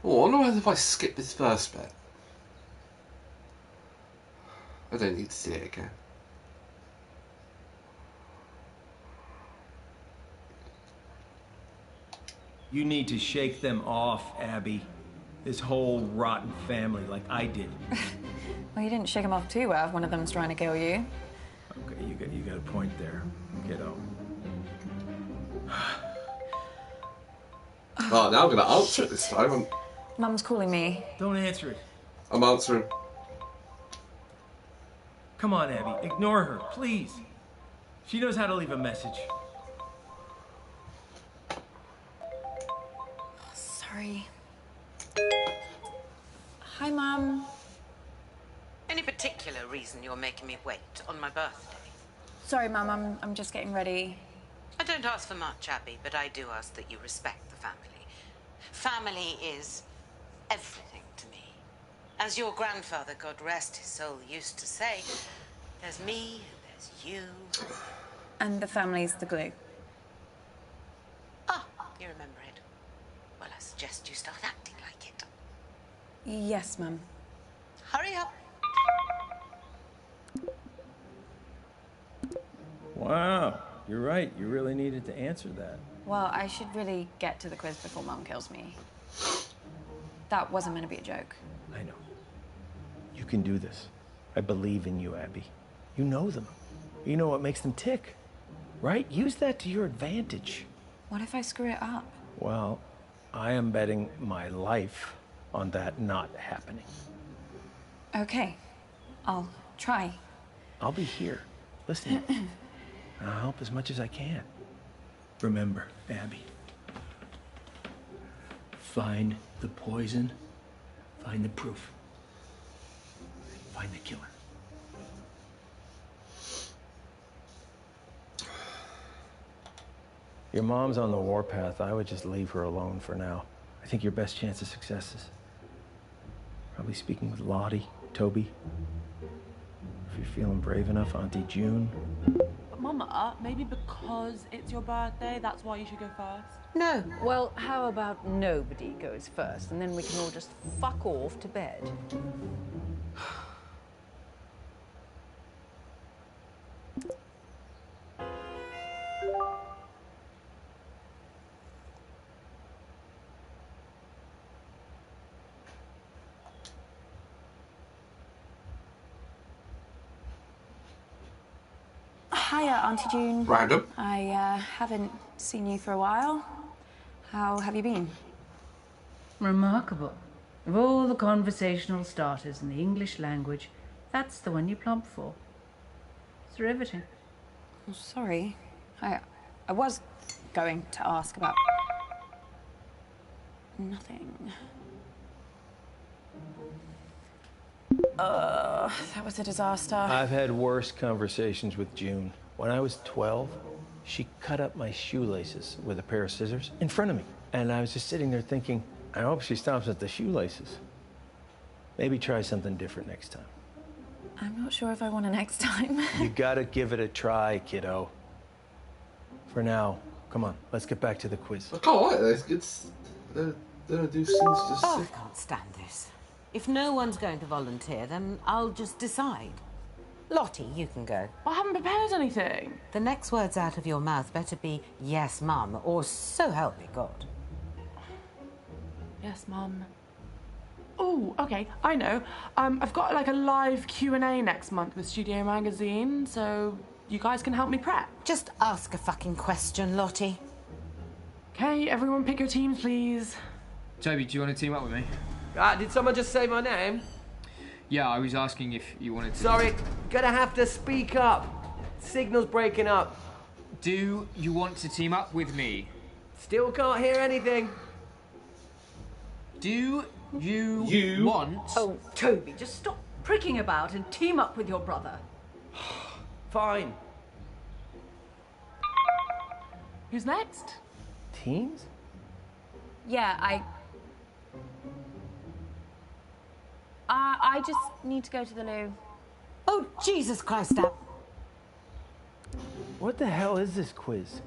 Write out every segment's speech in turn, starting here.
Oh, I wonder if I skip this first bit. I don't need to see it again. You need to shake them off, Abby. This whole rotten family, like I did. Well, you didn't shake them off too well if one of them's trying to kill you. Okay, you got a point there, kiddo. Oh, now I'm going to answer it this time. Mum's calling me. Don't answer it. I'm answering. Come on, Abby, ignore her, please. She knows how to leave a message. Sorry. Hi, Mum. Any particular reason you're making me wait on my birthday? Sorry, Mum, I'm just getting ready. I don't ask for much, Abby, but I do ask that you respect the family. Family is everything to me. As your grandfather, God rest his soul, used to say, there's me, there's you. And the family's the glue. Ah, you remember it. Well, I suggest you start acting like it. Yes, Mum. Hurry up. Wow, you're right. You really needed to answer that. Well, I should really get to the quiz before Mum kills me. That wasn't meant to be a joke. I know. You can do this. I believe in you, Abby. You know them. You know what makes them tick, right? Use that to your advantage. What if I screw it up? Well, I am betting my life on that not happening. Okay, I'll try. I'll be here, listening. And I'll help as much as I can. Remember, Abby, find the poison, find the proof, find the killer. Your mom's on the warpath. I would just leave her alone for now. I think your best chance of success is probably speaking with Lottie, Toby. If you're feeling brave enough, Auntie June. But Mama, maybe because it's your birthday, that's why you should go first? No. Well, how about nobody goes first, and then we can all just fuck off to bed? Hiya, Auntie June. Random. I haven't seen you for a while. How have you been? Remarkable. Of all the conversational starters in the English language, that's the one you plump for. It's riveting. Oh, sorry. I was going to ask about... nothing. That was a disaster. I've had worse conversations with June. When I was 12, she cut up my shoelaces with a pair of scissors in front of me. And I was just sitting there thinking, I hope she stops at the shoelaces. Maybe try something different next time. I'm not sure if I want to next time. You gotta give it a try, kiddo. For now, come on, let's get back to the quiz. I can't like this. They don't do scenes just Oh, I can't stand this. If no one's going to volunteer, then I'll just decide. Lottie, you can go. I haven't prepared anything. The next words out of your mouth better be yes, Mum, or so help me God. Yes, Mum. Oh, okay, I know. I've got like a live Q&A next month with Studio Magazine, so you guys can help me prep. Just ask a fucking question, Lottie. Okay, everyone pick your teams, please. Toby, do you want to team up with me? Did someone just say my name? Yeah, I was asking if you wanted to... Sorry, gonna have to speak up. Signal's breaking up. Do you want to team up with me? Still can't hear anything. Do you want... Oh, Toby, just stop pricking about and team up with your brother. Fine. Who's next? Teams? Yeah, I just need to go to the loo. Oh, Jesus Christ, Ab. What the hell is this quiz?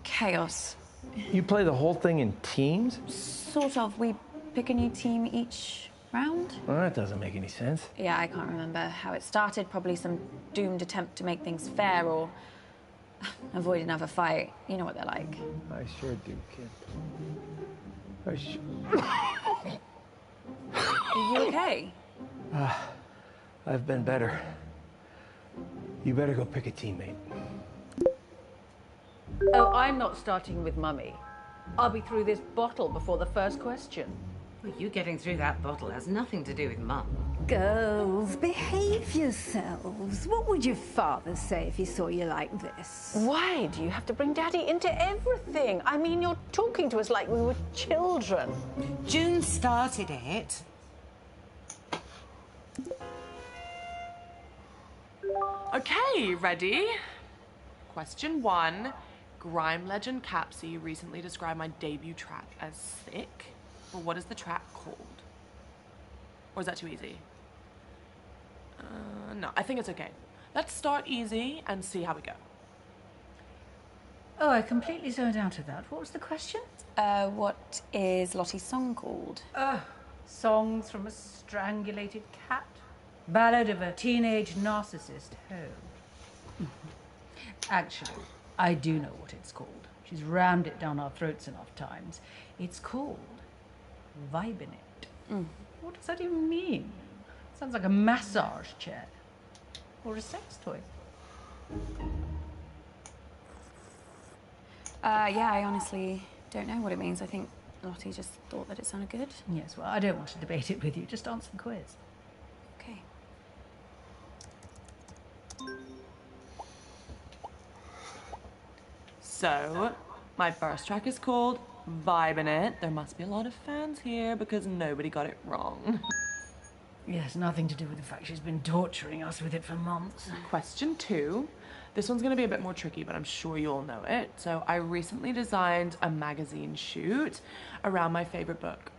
Chaos. You play the whole thing in teams? Sort of. We pick a new team each round? Well, that doesn't make any sense. Yeah, I can't remember how it started. Probably some doomed attempt to make things fair or avoid another fight. You know what they're like. I sure do, kid. Are you okay? I've been better. You better go pick a teammate. Oh, I'm not starting with Mummy. I'll be through this bottle before the first question. Well, you getting through that bottle has nothing to do with Mum. Girls, behave yourselves. What would your father say if he saw you like this? Why do you have to bring Daddy into everything? I mean, you're talking to us like we were children. June started it. Okay, ready? Question 1. Grime legend Capsy recently described my debut track as sick. But what is the track called? Or is that too easy? No, I think it's okay. Let's start easy and see how we go. Oh, I completely zoned out of that. What was the question? What is Lottie's song called? Songs from a strangulated cat. Ballad of a teenage narcissist hoe. Actually, I do know what it's called. She's rammed it down our throats enough times. It's called Vibing It. What does that even mean? Sounds like a massage chair. Or a sex toy. Yeah, I honestly don't know what it means. I think Lottie just thought that it sounded good. Yes, well, I don't want to debate it with you. Just answer the quiz. Okay. So, my first track is called Vibin' It. There must be a lot of fans here because nobody got it wrong. Yes, nothing to do with the fact she's been torturing us with it for months. Question 2. This one's gonna be a bit more tricky, but I'm sure you'll know it. So I recently designed a magazine shoot around my favorite book.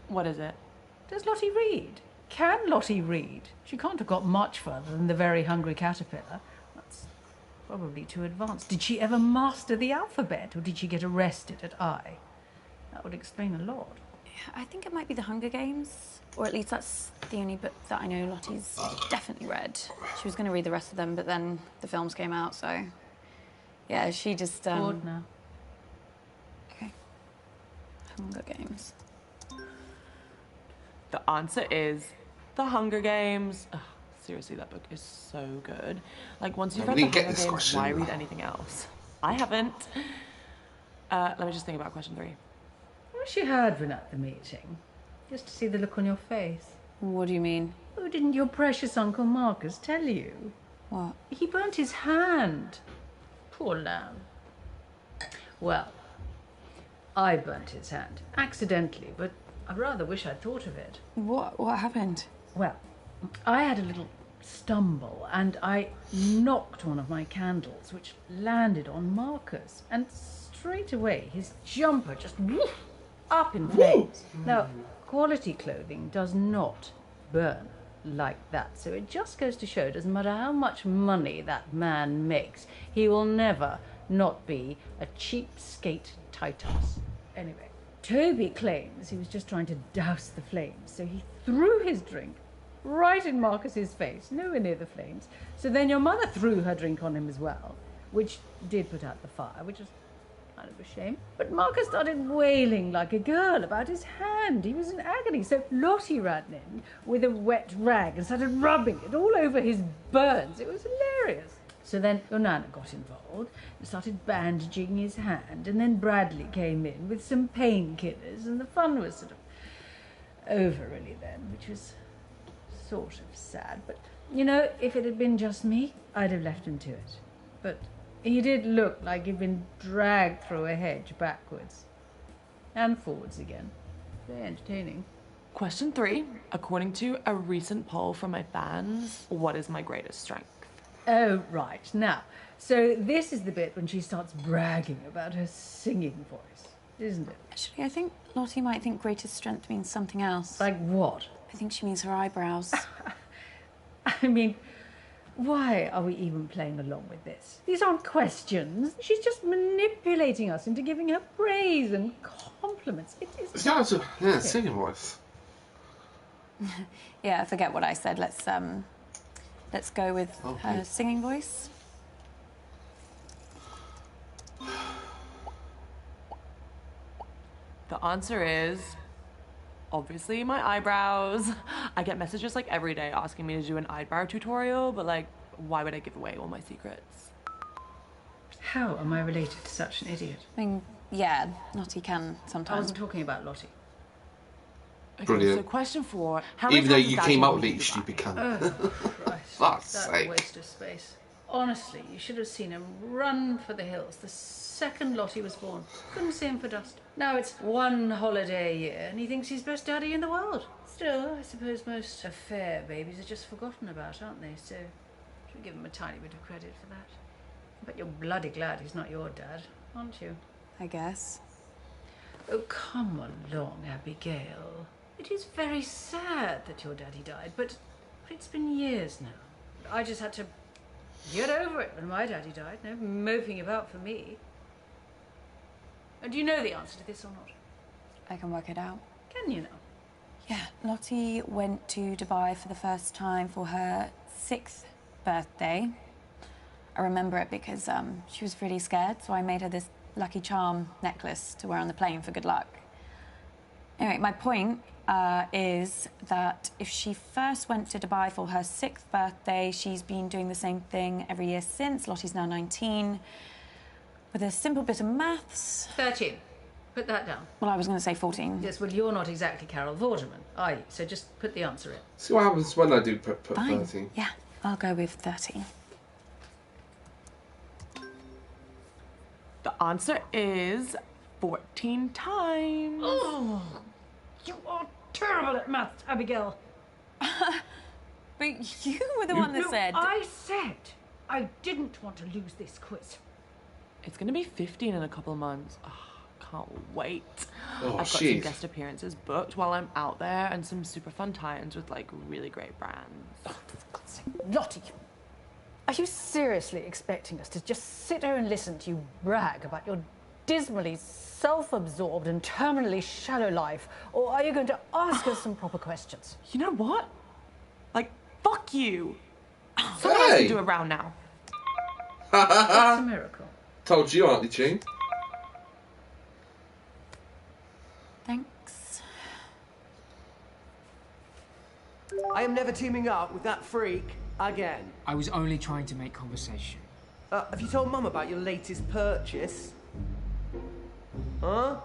What is it? Does Lottie read? Can Lottie read? She can't have got much further than the Very Hungry Caterpillar. That's probably too advanced. Did she ever master the alphabet, or did she get arrested at I? That would explain a lot. I think it might be The Hunger Games, or at least that's the only book that I know Lottie's definitely read. She was going to read the rest of them, but then the films came out, so yeah, she just Bored now. Okay. Hunger Games. The answer is The Hunger Games. Ugh, seriously, that book is so good. Like, once you've read The Hunger Games, why read anything else? I haven't. Let me just think about question 3. I wish you had been at the meeting, just to see the look on your face. What do you mean? Oh, didn't your precious Uncle Marcus tell you? What? He burnt his hand. Poor lamb. Well, I burnt his hand, accidentally, but I rather wish I'd thought of it. What happened? Well, I had a little stumble, and I knocked one of my candles, which landed on Marcus, and straight away his jumper just woof, up in flames. Now, quality clothing does not burn like that, so it just goes to show, doesn't matter how much money that man makes, he will never not be a cheapskate Titus. Anyway, Toby claims he was just trying to douse the flames, so he threw his drink right in Marcus's face, nowhere near the flames. So then your mother threw her drink on him as well, which did put out the fire, which was kind of a shame. But Marcus started wailing like a girl about his hand. He was in agony. So Lottie ran in with a wet rag and started rubbing it all over his burns. It was hilarious. So then your Nana got involved and started bandaging his hand, and then Bradley came in with some painkillers, and the fun was sort of over really then, which was sort of sad. But, you know, if it had been just me, I'd have left him to it. But he did look like he'd been dragged through a hedge backwards and forwards again. Very entertaining. Question 3. According to a recent poll from my fans, what is my greatest strength? Oh, right. Now, so this is the bit when she starts bragging about her singing voice, isn't it? Actually, I think Lottie might think greatest strength means something else. Like what? I think she means her eyebrows. I mean, why are we even playing along with this? These aren't questions. She's just manipulating us into giving her praise and compliments. It is. It's got to, yeah, singing voice. Yeah, I forget what I said. Let's go with her singing voice. The answer is obviously my eyebrows. I get messages like every day asking me to do an eyebrow tutorial, but like, why would I give away all my secrets? How am I related to such an idiot? I mean, yeah, Lottie can sometimes. I wasn't talking about Lottie. Okay, Brilliant. so question 4. How many Even though times you has came Dad out with taken it, you you to stupid Dubai? cunt. Oh, Christ. Fuck's That's sake. a waste of space. Honestly, you should have seen him run for the hills the second Lottie was born. Couldn't see him for dust. Now it's one holiday a year and he thinks he's best daddy in the world. Still, I suppose most affair babies are just forgotten about, aren't they? So, should give him a tiny bit of credit for that. But you're bloody glad he's not your dad, aren't you? I guess. Oh, come along, Abigail. It is very sad that your daddy died, but it's been years now. I just had to get over it when my daddy died. No moping about for me. And do you know the answer to this or not? I can work it out. Can you now? Yeah, Lottie went to Dubai for the first time for her 6th birthday. I remember it because she was really scared, so I made her this Lucky Charm necklace to wear on the plane for good luck. Anyway, my point is that if she first went to Dubai for her 6th birthday, she's been doing the same thing every year since. Lottie's now 19. With a simple bit of maths... 13. Put that down. Well, I was going to say 14. Yes, well, you're not exactly Carol Vorderman, are you? So just put the answer in. See what happens when I do put Fine. 13. Yeah, I'll go with 13. The answer is 14 times. Oh, you are terrible at maths, Abigail. But you were the one that said... I said I didn't want to lose this quiz. It's gonna be 15 in a couple of months. Oh, can't wait. Oh, I've got some shit. guest appearances booked while I'm out there and some super fun tie-ins with like really great brands. Oh, for God's sake, Lottie, are you seriously expecting us to just sit here and listen to you brag about your dismally self-absorbed and terminally shallow life, or are you going to ask us some proper questions? You know what? Like, fuck you. Someone else can do a round now. That's a miracle. Told you, Auntie June. Thanks. I am never teaming up with that freak again. I was only trying to make conversation. Have you told Mum about your latest purchase? Huh?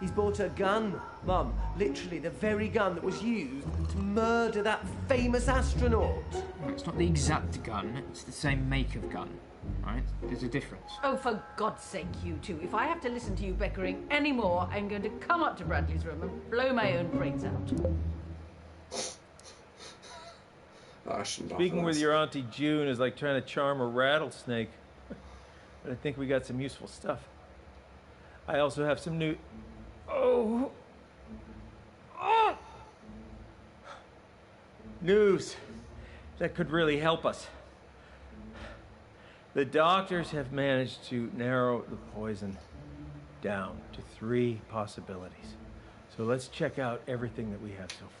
He's bought a gun, Mum. Literally the very gun that was used to murder that famous astronaut. No, it's not the exact gun, it's the same make of gun, right? There's a difference. Oh, for God's sake, you two. If I have to listen to you bickering anymore, I'm going to come up to Bradley's room and blow my own brains out. Oh, I shouldn't laugh Speaking at with this. your Auntie June is like trying to charm a rattlesnake. But I think we got some useful stuff. I also have some new... Oh! Oh! News that could really help us. The doctors have managed to narrow the poison down to 3 possibilities. So let's check out everything that we have so far.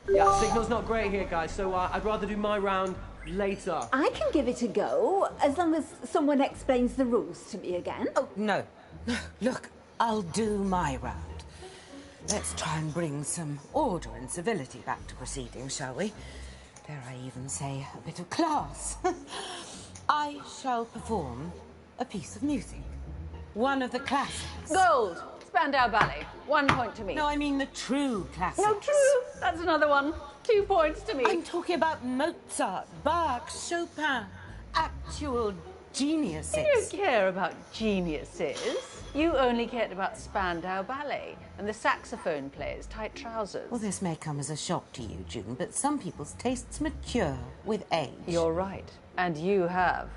Yeah, signal's not great here, guys, so I'd rather do my round later. I can give it a go, as long as someone explains the rules to me again. Oh, no. Look, I'll do my round. Let's try and bring some order and civility back to proceedings, shall we? Dare I even say a bit of class? I shall perform a piece of music. One of the classics. Gold! Spandau Ballet. 1 point to me. No, I mean the true classics. No, true. That's another one. 2 points to me. I'm talking about Mozart, Bach, Chopin. Actual geniuses. You don't care about geniuses. You only cared about Spandau Ballet and the saxophone player's tight trousers. Well, this may come as a shock to you, June, but some people's tastes mature with age. You're right. And you have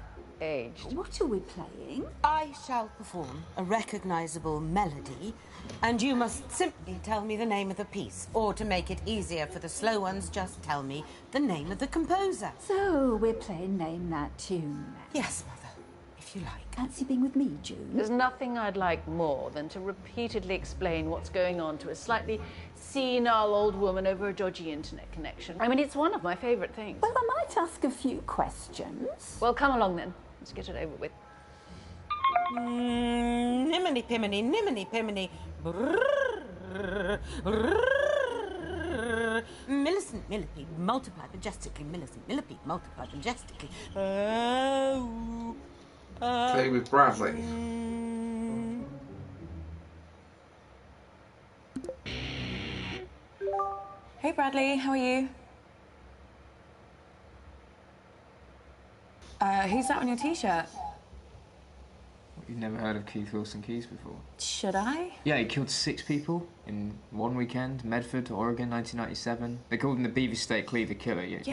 aged. What are we playing? I shall perform a recognisable melody, and you must simply tell me the name of the piece. Or to make it easier for the slow ones, just tell me the name of the composer. So we're playing Name That Tune. Yes, Mother, if you like. Fancy being with me, June? There's nothing I'd like more than to repeatedly explain what's going on to a slightly senile old woman over a dodgy internet connection. I mean, it's one of my favourite things. Well, I might ask a few questions. Well, come along then. Let's get it over with. Niminy piminy, niminy piminy. Millicent millipede, multiply majestically. Millicent millipede, multiply majestically. Play with Bradley. Hey Bradley, how are you? Who's that on your t-shirt? You've never heard of Keith Wilson Keys before? Should I? Yeah, he killed 6 people in one weekend. Medford, Oregon, 1997. They called him the Beaver State Cleaver Killer. Yeah,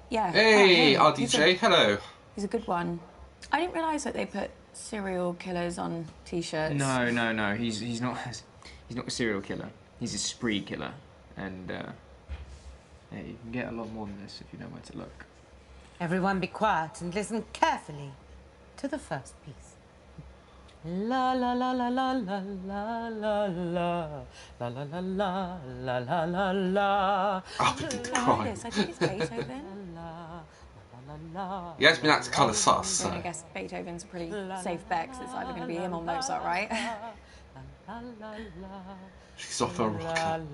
yeah. Hey, Oh, RDJ, hello. He's a good one. I didn't realise that they put serial killers on t-shirts. No. He's not a serial killer. He's a spree killer. And, yeah, you can get a lot more than this if you know where to look. Everyone be quiet and listen carefully to the first piece. La la la la la la la la la la la la la la la la. I'll be crying. I think it's Beethoven. He has been acting kind of sus, I so. guess Beethoven's a pretty safe bet because it's either going to be him or Mozart, right? She's off her rocker.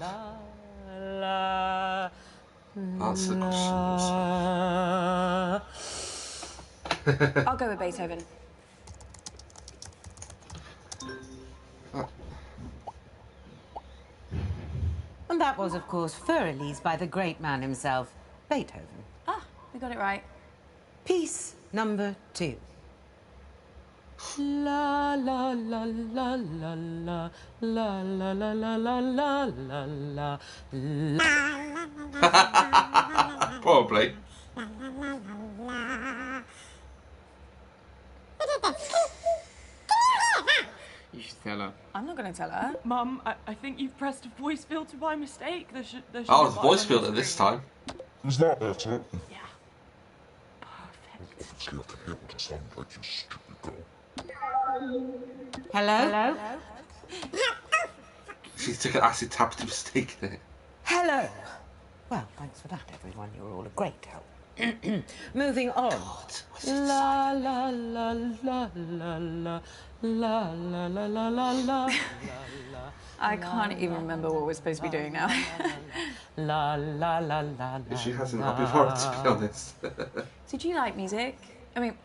Answer the question. I'll go with Beethoven. And that was, of course, Fur-Elise by the great man himself, Beethoven. Ah, we got it right. Piece number 2. La la la la la la la la la la la la la la. Probably. You should tell her. I'm not going to tell her. Mum, I think you've pressed a voice filter by mistake. There should Oh, be the a voice button on filter the this screen. time. Is that better? Yeah. It's going to be able to sound like you stupid girl. Hello? She took an acid tab to mistake it. Hello. Well, thanks for that, everyone. You're all a great help. Moving on. La la la la la la la la la la la la. I can't even remember what we're supposed to be doing now. La la la la la. She hasn't got before, to be honest. So do you like music? I mean,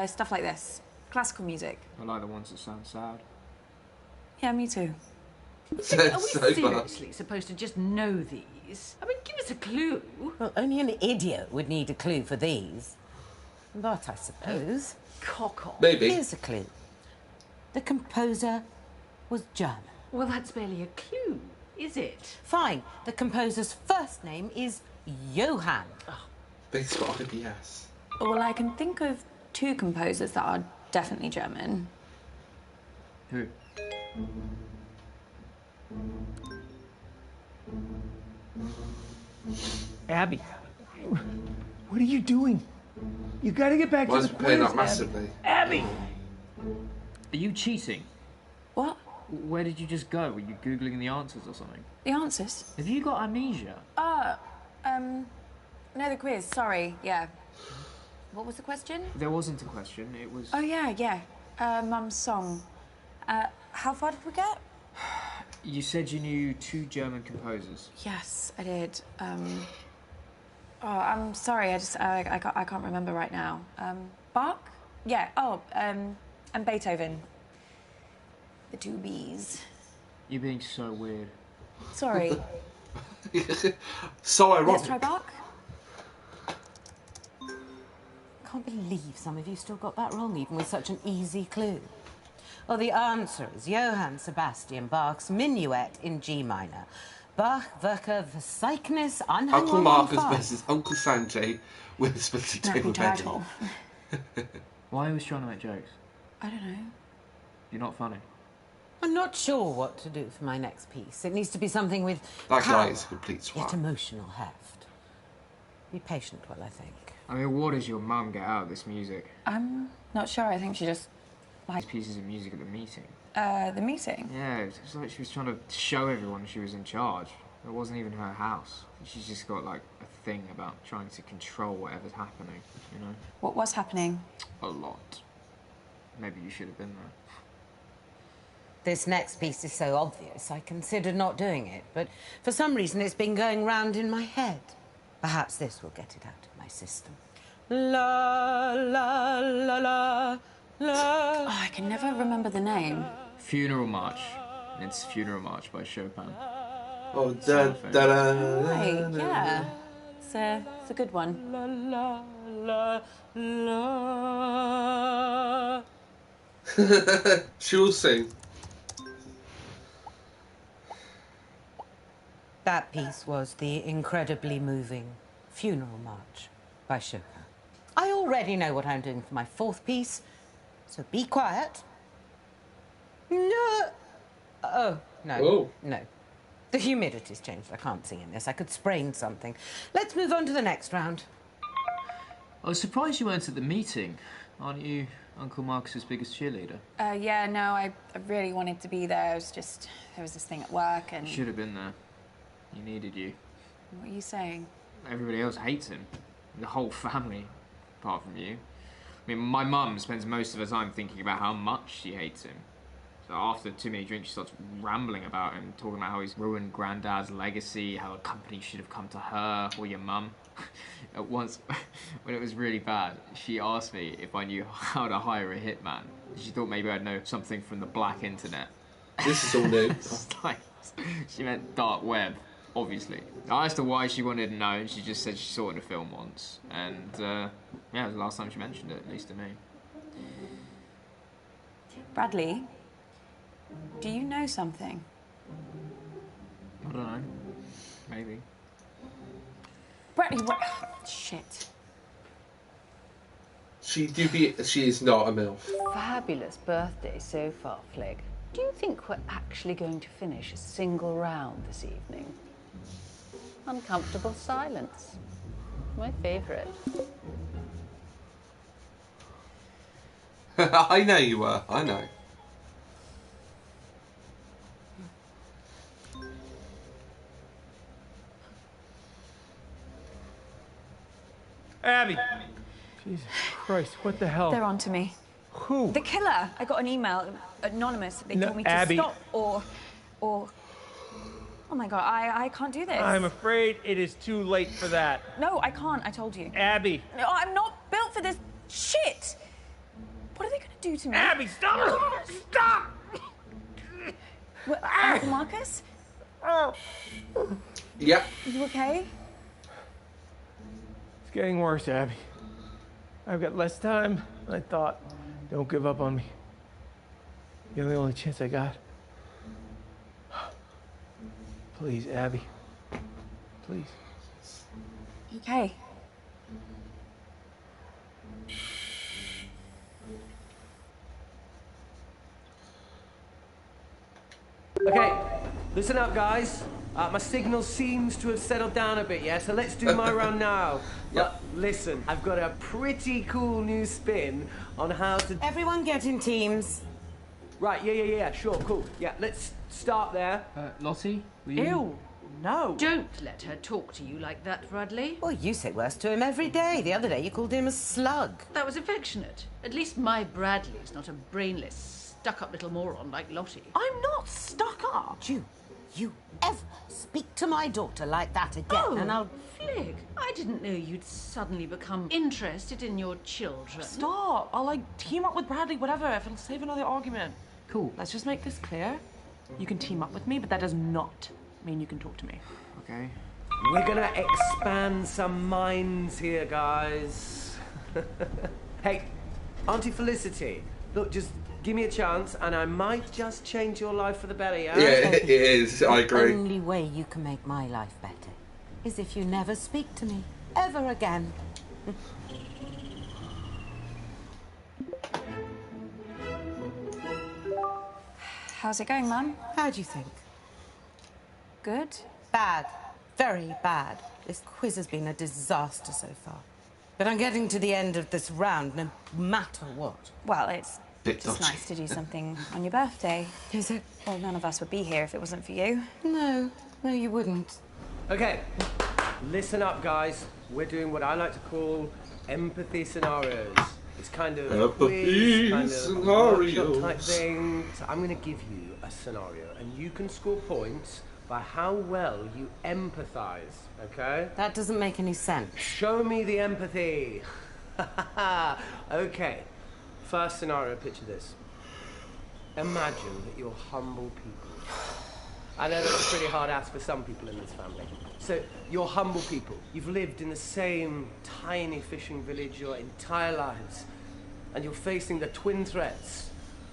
stuff like this. Classical music. I like the ones that sound sad. Yeah, me too. Are we So bad. seriously supposed to just know these? I mean, give us a clue. Well, only an idiot would need a clue for these. But I suppose. Cock off. Maybe. Here's a clue. The composer was German. Well, that's barely a clue, is it? Fine. The composer's first name is Johann. Based on IBS. Well, I can think of 2 composers that are definitely German. Who? Abby, what are you doing? You gotta get back Why to is the he playing quiz, that massively? Abby! Are you cheating? What? Where did you just go? Were you Googling the answers or something? The answers? Have you got amnesia? No, the quiz. Sorry, yeah. What was the question? There wasn't a question, it was... Oh, yeah. Mum's song. How far did we get? You said you knew 2 German composers. Yes, I did. I'm sorry. I can't remember right now. Bach? Yeah. Oh, and Beethoven. The 2 B's. You're being so weird. Sorry. So ironic. Let's try Bach. Can't believe some of you still got that wrong, even with such an easy clue. Well, the answer is Johann Sebastian Bach's Minuet in G minor. Bach, Werke, Verzeichnis, Anhang Uncle Marcus 115. versus Uncle Sanjay with a split Snappy table turtle. Why are you always trying to make jokes? I don't know. You're not funny. I'm not sure what to do for my next piece. It needs to be something with That power, guy is a complete yet swat. emotional heft. Be patient while I think. I mean, what does your mum get out of this music? I'm not sure. I think she just These pieces of music at the meeting. the meeting. Yeah, it was like she was trying to show everyone she was in charge. It wasn't even her house. She's just got like a thing about trying to control whatever's happening, you know? What was happening? A lot. Maybe you should have been there. This next piece is so obvious, I considered not doing it, but for some reason it's been going round in my head. Perhaps this will get it out of my system. La, la, la, la, la. Oh, I can never remember the name. Funeral March. It's Funeral March by Chopin. Oh, da da da. Right, yeah. It's a good one. La, la, la, la. She'll sing. That piece was the incredibly moving Funeral March by Chopin. I already know what I'm doing for my fourth piece, so be quiet. No. Oh, no. Oh. No. The humidity's changed. I can't sing in this. I could sprain something. Let's move on to the next round. I was surprised you weren't at the meeting. Aren't you Uncle Marcus's biggest cheerleader? Yeah, no, I really wanted to be there. It was just, there was this thing at work and... You should have been there. He needed you. What are you saying? Everybody else hates him. The whole family, apart from you. I mean, my mum spends most of her time thinking about how much she hates him. So after too many drinks, she starts rambling about him, talking about how he's ruined Granddad's legacy, how the company should have come to her or your mum. At once, when it was really bad, she asked me if I knew how to hire a hitman. She thought maybe I'd know something from the black internet. This is all new. She meant dark web, obviously. I asked her why she wanted to know, and she just said she saw it in a film once. And, yeah, it was the last time she mentioned it, at least to me. Bradley, do you know something? I don't know. Maybe. Bradley, what? Shit. She is not a MILF. Fabulous birthday so far, Flig. Do you think we're actually going to finish a single round this evening? Uncomfortable silence. My favourite. I know you were. I know. Abby! Jesus Christ, what the hell? They're on to me. Who? The killer. I got an email, anonymous. They No, told me to Abby. stop or... Oh my God, I can't do this. I'm afraid it is too late for that. No, I can't, I told you. Abby! No, I'm not built for this shit! What are they gonna do to me? Abby, stop! Stop! What, Uncle Marcus? Yeah. Are you okay? It's getting worse, Abby. I've got less time than I thought. Don't give up on me. You're the only chance I got. Please, Abby. Please. Okay. Okay, listen up, guys. My signal seems to have settled down a bit, yeah? So let's do my round now. But listen, I've got a pretty cool new spin on how to... Everyone get in teams. Right, yeah, sure, cool. Yeah, let's start there. Lottie, will you... Ew, no. Don't let her talk to you like that, Bradley. Well, you say worse to him every day. The other day you called him a slug. That was affectionate. At least my Bradley's not a brainless, stuck-up little moron like Lottie. I'm not stuck up. You ever speak to my daughter like that again, and I'll... Flig, I didn't know you'd suddenly become interested in your children. Stop! I'll, team up with Bradley, whatever, if it'll save another argument. Cool. Let's just make this clear. You can team up with me, but that does not mean you can talk to me. Okay. We're gonna expand some minds here, guys. Hey, Auntie Felicity, look, just give me a chance, and I might just change your life for the better, yeah? Yeah, it is. I agree. The only way you can make my life better is if you never speak to me ever again. How's it going, Mum? How do you think? Good. Bad. Very bad. This quiz has been a disaster so far. But I'm getting to the end of this round, no matter what. Well, it's Bit just dodgy. nice to do something on your birthday. Is it? Well, none of us would be here if it wasn't for you. No, you wouldn't. Okay, listen up, guys. We're doing what I like to call empathy scenarios. It's kind of a Empathy quiz, kind of scenarios. workshop type thing. So I'm going to give you a scenario, and you can score points by how well you empathize, okay? That doesn't make any sense. Show me the empathy. Okay, first scenario, picture this. Imagine that you're humble people. I know that's a pretty hard ask for some people in this family. So, you're humble people. You've lived in the same tiny fishing village your entire lives. And you're facing the twin threats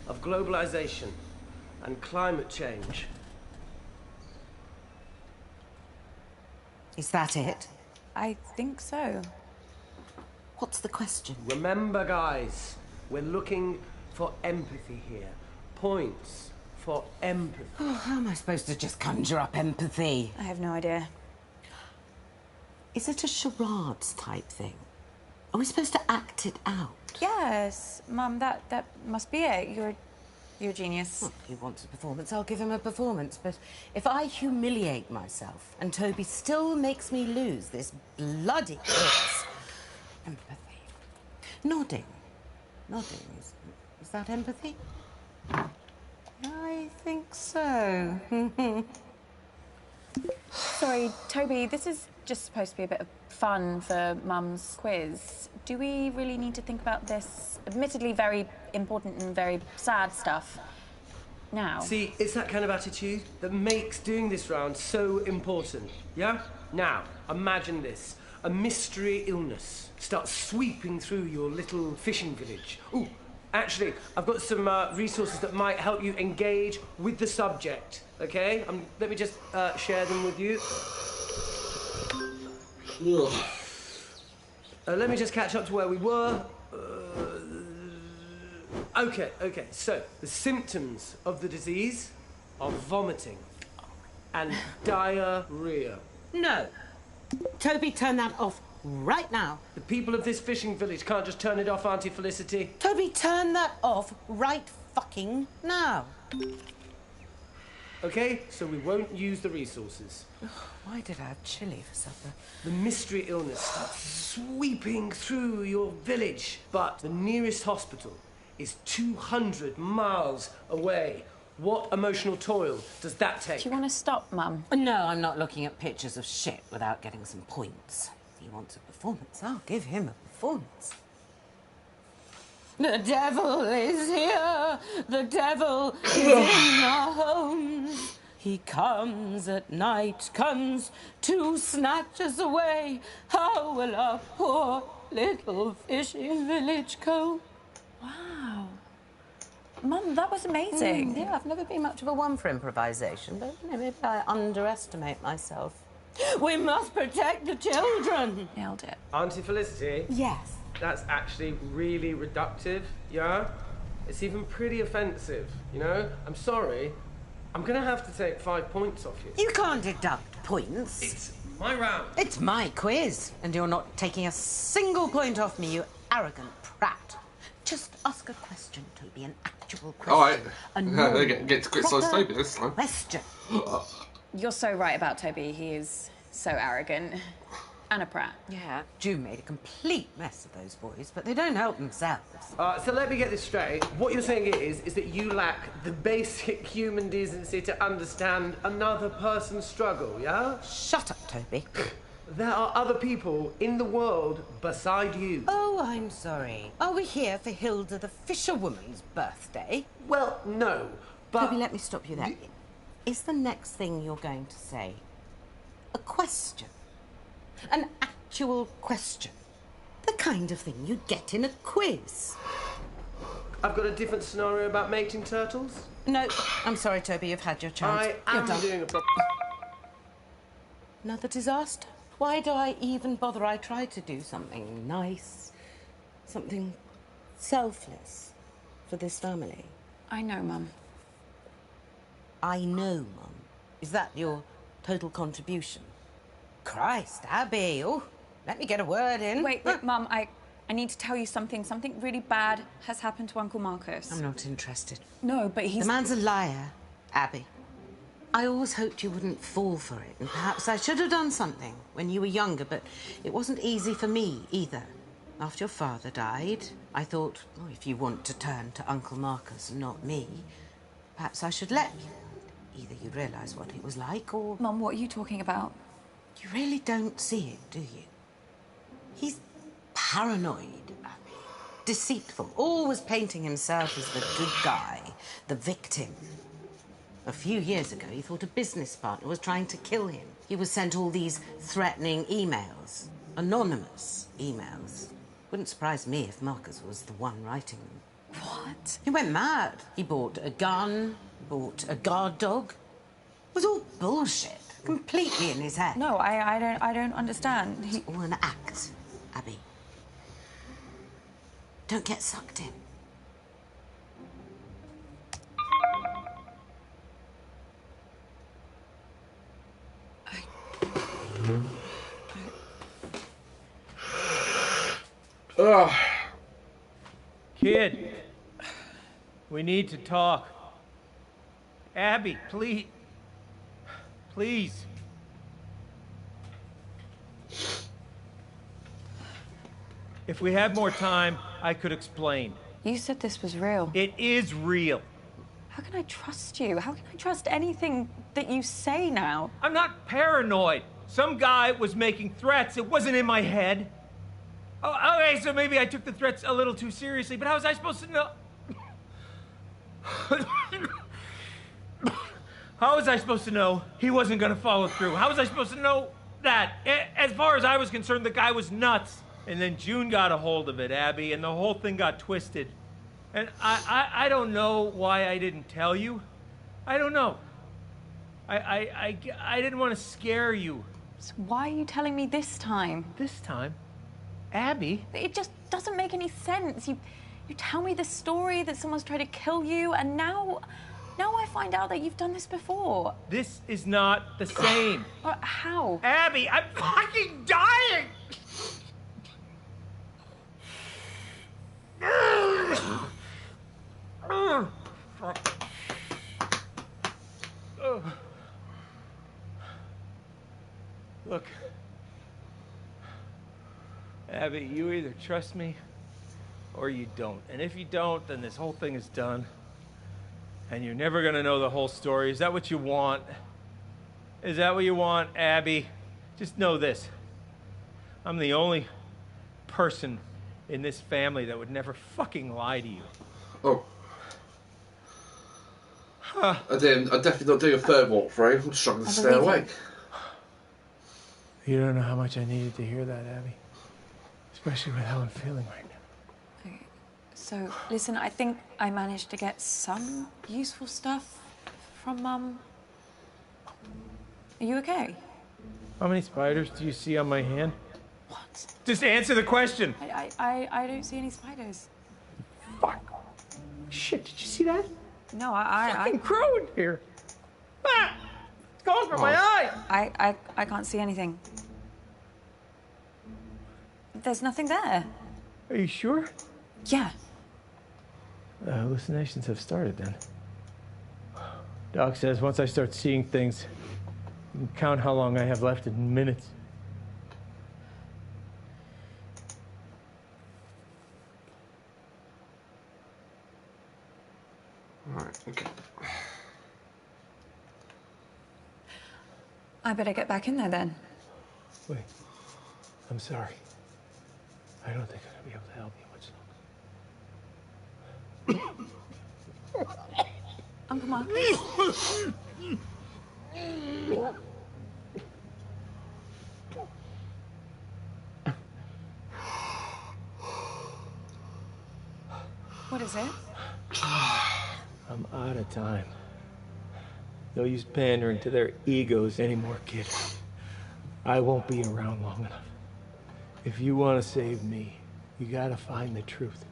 of globalization and climate change. Is that it? I think so. What's the question? Remember, guys, we're looking for empathy here. Points for empathy. Oh, how am I supposed to just conjure up empathy? I have no idea. Is it a charades type thing? Are we supposed to act it out? Yes, Mum, that must be it. You're a genius. Well, if he wants a performance, I'll give him a performance. But if I humiliate myself and Toby still makes me lose this bloody quiz... Empathy. Nodding. Nodding. Is that empathy? I think so. Sorry, Toby, this is just supposed to be a bit of fun for Mum's quiz. Do we really need to think about this admittedly very important and very sad stuff now? See, it's that kind of attitude that makes doing this round so important, yeah? Now, imagine this. A mystery illness starts sweeping through your little fishing village. Ooh, actually, I've got some resources that might help you engage with the subject, okay? Let me just share them with you. Let me just catch up to where we were. Okay, so the symptoms of the disease are vomiting and diarrhea. No. Toby, turn that off right now. The people of this fishing village can't just turn it off, Auntie Felicity. Toby, turn that off right fucking now. Okay, so we won't use the resources. Why did I have chili for supper? The mystery illness starts sweeping through your village, but the nearest hospital is 200 miles away. What emotional toil does that take? Do you want to stop, Mum? No, I'm not looking at pictures of shit without getting some points. If he wants a performance, I'll give him a performance. The devil is here. The devil is in our homes. He comes at night, comes to snatch us away. How will our poor little fishing village go? Wow. Mum, that was amazing. Yeah, I've never been much of a one for improvisation, but maybe I underestimate myself. We must protect the children. Nailed it. Auntie Felicity? Yes. That's actually really reductive, yeah? It's even pretty offensive, you know? I'm sorry. I'm gonna have to take 5 points off you. You can't deduct points. It's my round. It's my quiz, and you're not taking a single point off me, you arrogant prat. Just ask a question, Toby, an actual question. All right. A normal, Get to criticise proper Toby this time. question. You're so right about Toby. He is so arrogant. And a prat. Yeah, June made a complete mess of those boys, but they don't help themselves. So let me get this straight. What you're saying is that you lack the basic human decency to understand another person's struggle, yeah? Shut up, Toby. There are other people in the world beside you. Oh, I'm sorry. Are we here for Hilda the fisherwoman's birthday? Well, no, but... Toby, let me stop you there. Is the next thing you're going to say a question? An actual question? The kind of thing you'd get in a quiz. I've got a different scenario about mating turtles. No, I'm sorry, Toby, you've had your chance. I You're am done. doing a proper... Another disaster? Why do I even bother? I tried to do something nice, something selfless. for this family? I know, Mum. I know, Mum. Is that your total contribution? Christ, Abby. Oh, let me get a word in. Wait, Mum, I need to tell you something. Something really bad has happened to Uncle Marcus. I'm not interested. No, but he's... The man's a liar, Abby. I always hoped you wouldn't fall for it, and perhaps I should have done something when you were younger, but it wasn't easy for me either. After your father died, I thought, oh, if you want to turn to Uncle Marcus and not me, perhaps I should let you. Either you realise what it was like, or... Mum, what are you talking about? You really don't see it, do you? He's paranoid, Abby. Deceitful, always painting himself as the good guy, the victim. A few years ago, he thought a business partner was trying to kill him. He was sent all these threatening emails, anonymous emails. Wouldn't surprise me if Marcus was the one writing them. What? He went mad. He bought a gun, bought a guard dog. It was all bullshit, completely in his head. No, I don't understand. It's all an act, Abby. Don't get sucked in. Kid, we need to talk. Abby, please. Please. If we had more time, I could explain. You said this was real. It is real. How can I trust you? How can I trust anything that you say now? I'm not paranoid. Some guy was making threats. It wasn't in my head. Oh, okay, so maybe I took the threats a little too seriously, but how was I supposed to know? How was I supposed to know he wasn't going to follow through? How was I supposed to know that? As far as I was concerned, the guy was nuts. And then June got a hold of it, Abby, and the whole thing got twisted. And I don't know why I didn't tell you. I don't know. I didn't want to scare you. So why are you telling me this time? This time? Abby? It just doesn't make any sense. You tell me this story that someone's tried to kill you, and now I find out that you've done this before. This is not the same. How? Abby, I'm fucking dying! Look, Abby, you either trust me or you don't. And if you don't, then this whole thing is done. And you're never gonna know the whole story. Is that what you want? Is that what you want, Abby? Just know this. I'm the only person in this family that would never fucking lie to you. Oh. I definitely not do a third walk through. I'm struggling to stay awake. You don't know how much I needed to hear that, Abby. Especially with how I'm feeling right now. Okay. So, listen, I think I managed to get some useful stuff from Mum. Are you okay? How many spiders do you see on my hand? What? Just answer the question. I don't see any spiders. Fuck. Shit, did you see that? No, fucking crow in here. Ah! It's going for my eye. I can't see anything. There's nothing there. Are you sure? Yeah. The hallucinations have started then. Doc says once I start seeing things, you can count how long I have left in minutes. Right, okay. I better get back in there then. Wait. I'm sorry. I don't think I'm gonna be able to help you much longer. Uncle Marcus. What is it? I'm out of time. No use pandering to their egos anymore, kid. I won't be around long enough. If you want to save me, you gotta find the truth.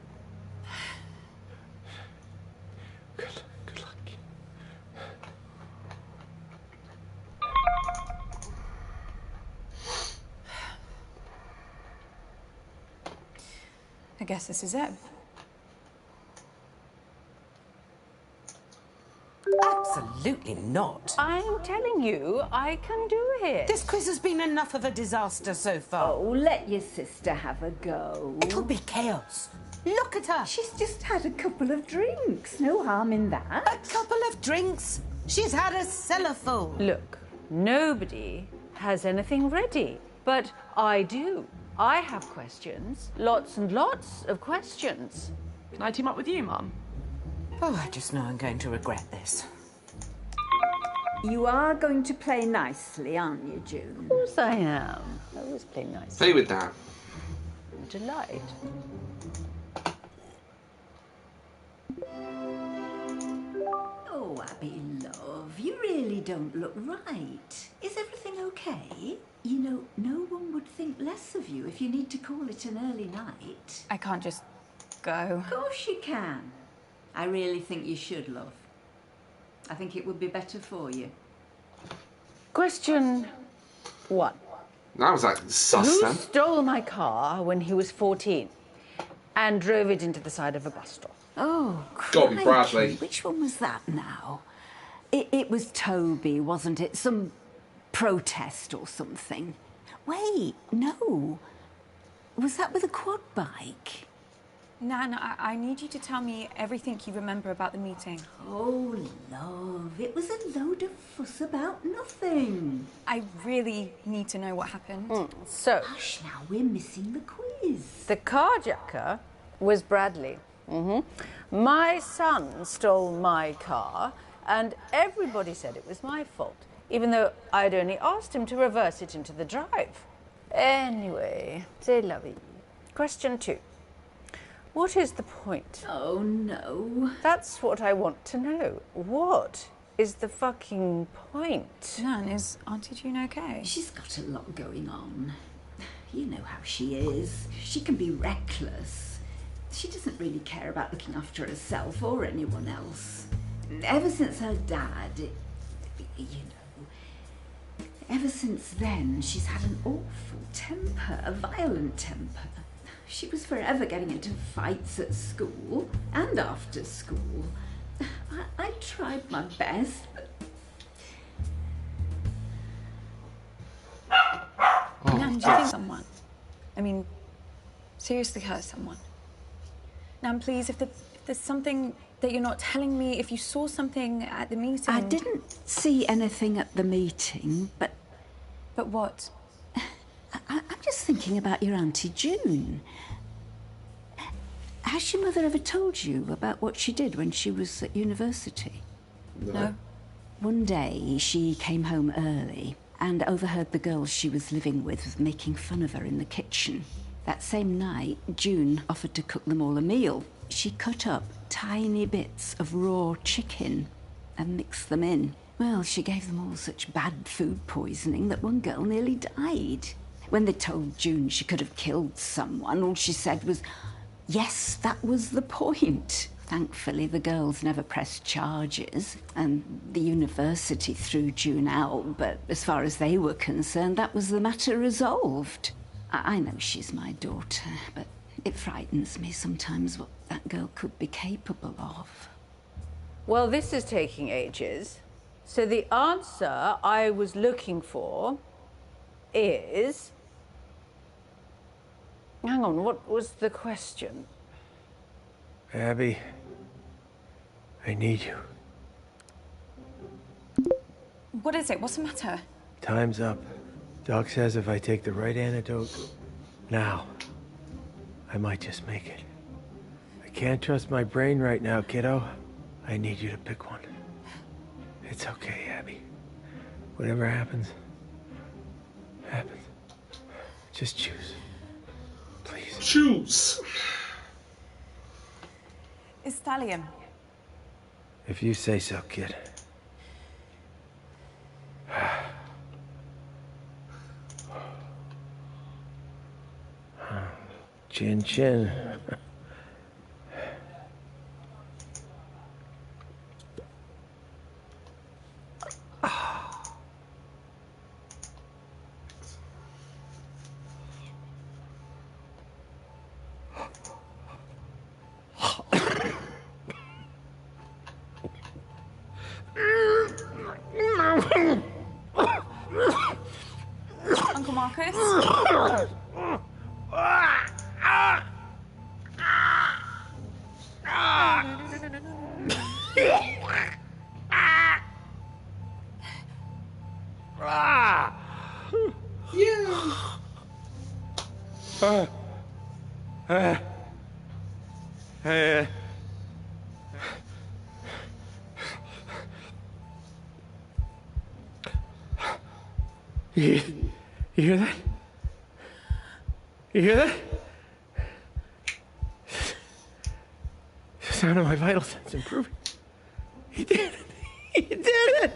guess this is it. Absolutely not. I'm telling you, I can do it. This quiz has been enough of a disaster so far. Oh, let your sister have a go. It'll be chaos. Look at her. She's just had a couple of drinks. No harm in that. A couple of drinks? She's had a cellar full. Look, nobody has anything ready, but I do. I have questions. Lots and lots of questions. Can I team up with you, Mum? Oh, I just know I'm going to regret this. You are going to play nicely, aren't you, June? Of course I am. I always play nicely. Play with that. Delight. Oh, Abby, love, you really don't look right. Is everything okay? You know, no one would think less of you if you need to call it an early night. I can't just go. Of course you can. I really think you should, love. I think it would be better for you. Question 1. That was like sus Who then. stole my car when he was 14 and drove it into the side of a bus stop? Oh, Gotta be crikey. Bradley. Which one was that now? It was Toby, wasn't it? Some protest or something. Wait, no. Was that with a quad bike? Nan, I need you to tell me everything you remember about the meeting. Oh, love, it was a load of fuss about nothing. I really need to know what happened. So, Hush now, we're missing the quiz. the carjacker was Bradley. My son stole my car, and everybody said it was my fault, even though I'd only asked him to reverse it into the drive. Anyway, c'est la vie. Question 2. What is the point? Oh, no. That's what I want to know. What is the fucking point? Nan, is Auntie June okay? She's got a lot going on. You know how she is. She can be reckless. She doesn't really care about looking after herself or anyone else. Ever since her dad, you know, ever since then, she's had an awful temper, a violent temper. She was forever getting into fights at school and after school. I tried my best, but... Nan, do you think someone? I mean, seriously hurt someone? Nan, please, if there's something that you're not telling me, if you saw something at the meeting... I didn't see anything at the meeting, but... But what? I'm just thinking about your Auntie June. Has your mother ever told you about what she did when she was at university? No. One day, she came home early and overheard the girls she was living with making fun of her in the kitchen. That same night, June offered to cook them all a meal. She cut up tiny bits of raw chicken and mixed them in. Well, she gave them all such bad food poisoning that one girl nearly died. When they told June she could have killed someone, all she said was, yes, that was the point. Thankfully, the girls never pressed charges, and the university threw June out, but as far as they were concerned, that was the matter resolved. I know she's my daughter, but it frightens me sometimes what that girl could be capable of. Well, this is taking ages. So the answer I was looking for is... Hang on, what was the question? Abby, I need you. What is it? What's the matter? Time's up. Doc says if I take the right antidote now, I might just make it. I can't trust my brain right now, kiddo. I need you to pick one. It's okay, Abby. Whatever happens, happens. Just choose. Please. Choose. It's thallium. If you say so, kid. Chin chin. Uncle Marcus? You hear that? You hear that? The sound of my vital signs improving. He did it. He did it.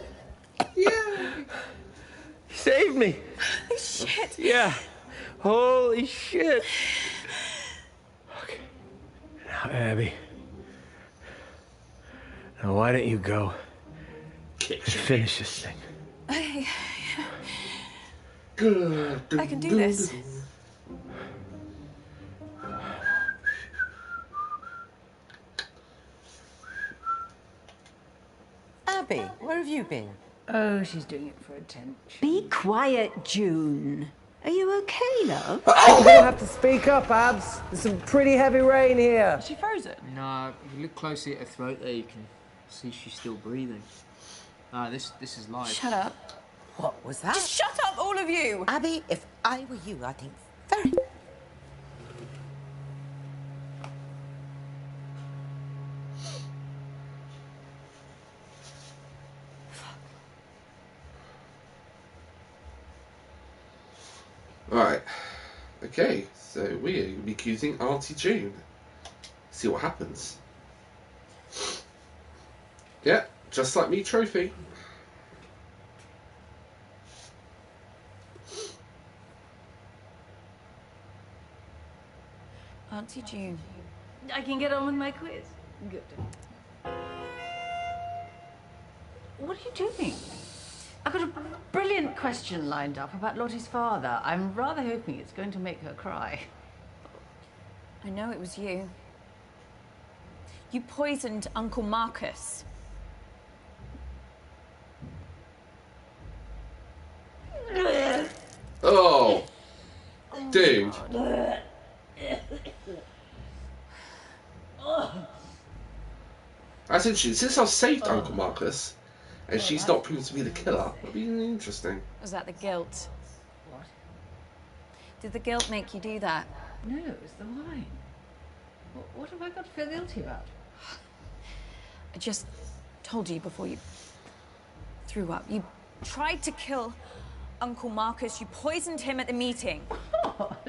Yeah. He saved me. Shit. Yeah. Holy shit. Okay. Now, Abby. Now, why don't you go and finish this thing? I can do this. Abby, where have you been? Oh, she's doing it for attention. Be quiet, June. Are you okay, love? You're gonna have to speak up, Abs. There's some pretty heavy rain here. Is she frozen? No, if you look closely at her throat there, you can see she's still breathing. This is live. Shut up. What was that? Just shut up, all of you! Abby, if I were you, I'd think very... Right. Okay, so we're going to be accusing Auntie June. See what happens. Yeah, just like me, trophy. Auntie June. I can get on with my quiz. Good. What are you doing? I've got a brilliant question lined up about Lottie's father. I'm rather hoping it's going to make her cry. I know it was you. You poisoned Uncle Marcus. Oh, dude. That's interesting. Since I've saved Uncle Marcus, and she's not proven to be the killer, that'd be interesting. Was that the guilt? What? Did the guilt make you do that? No, it was the wine. What have I got to feel guilty about? I just told you before you threw up. You tried to kill Uncle Marcus. You poisoned him at the meeting. What?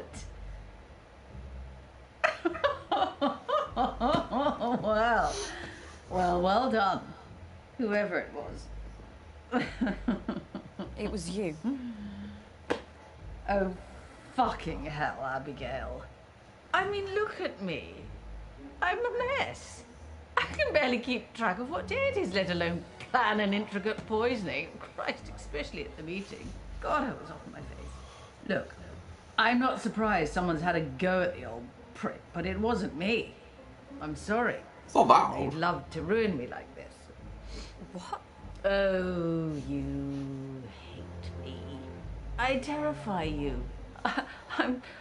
Well done. Whoever it was. It was you. Oh, fucking hell, Abigail. I mean, look at me. I'm a mess. I can barely keep track of what day it is, let alone plan an intricate poisoning. Christ, especially at the meeting. God, I was off my face. Look, I'm not surprised someone's had a go at the old prick, but it wasn't me. I'm sorry. It's not that They'd old. love to ruin me like this. What? Oh, you hate me. I terrify you.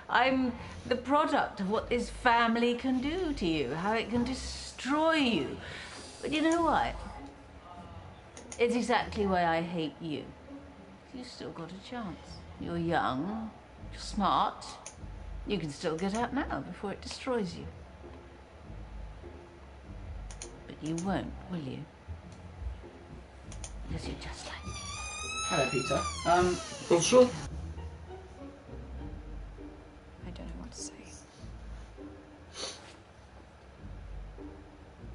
I'm the product of what this family can do to you, how it can destroy you. But you know what? It's exactly why I hate you. You've still got a chance. You're young, you're smart. You can still get out now before it destroys you. But you won't, will you? Because you're just like me. Hello, Peter. Not sure. I don't know what to say.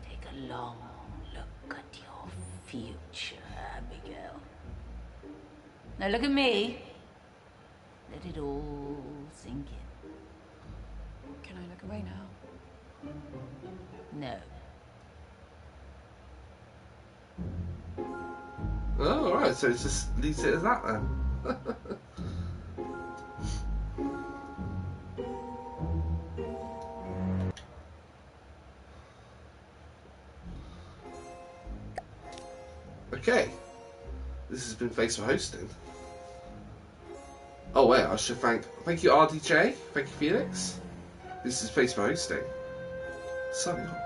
Take a long look at your future, Abigail. Now look at me. Let it all sink in. Can I look away now? No. Oh, alright, so it just leaves it as that then. Okay. This has been Face for Hosting. Oh wait, I should thank you RDJ, thank you Felix. This is Face for Hosting. Signing off.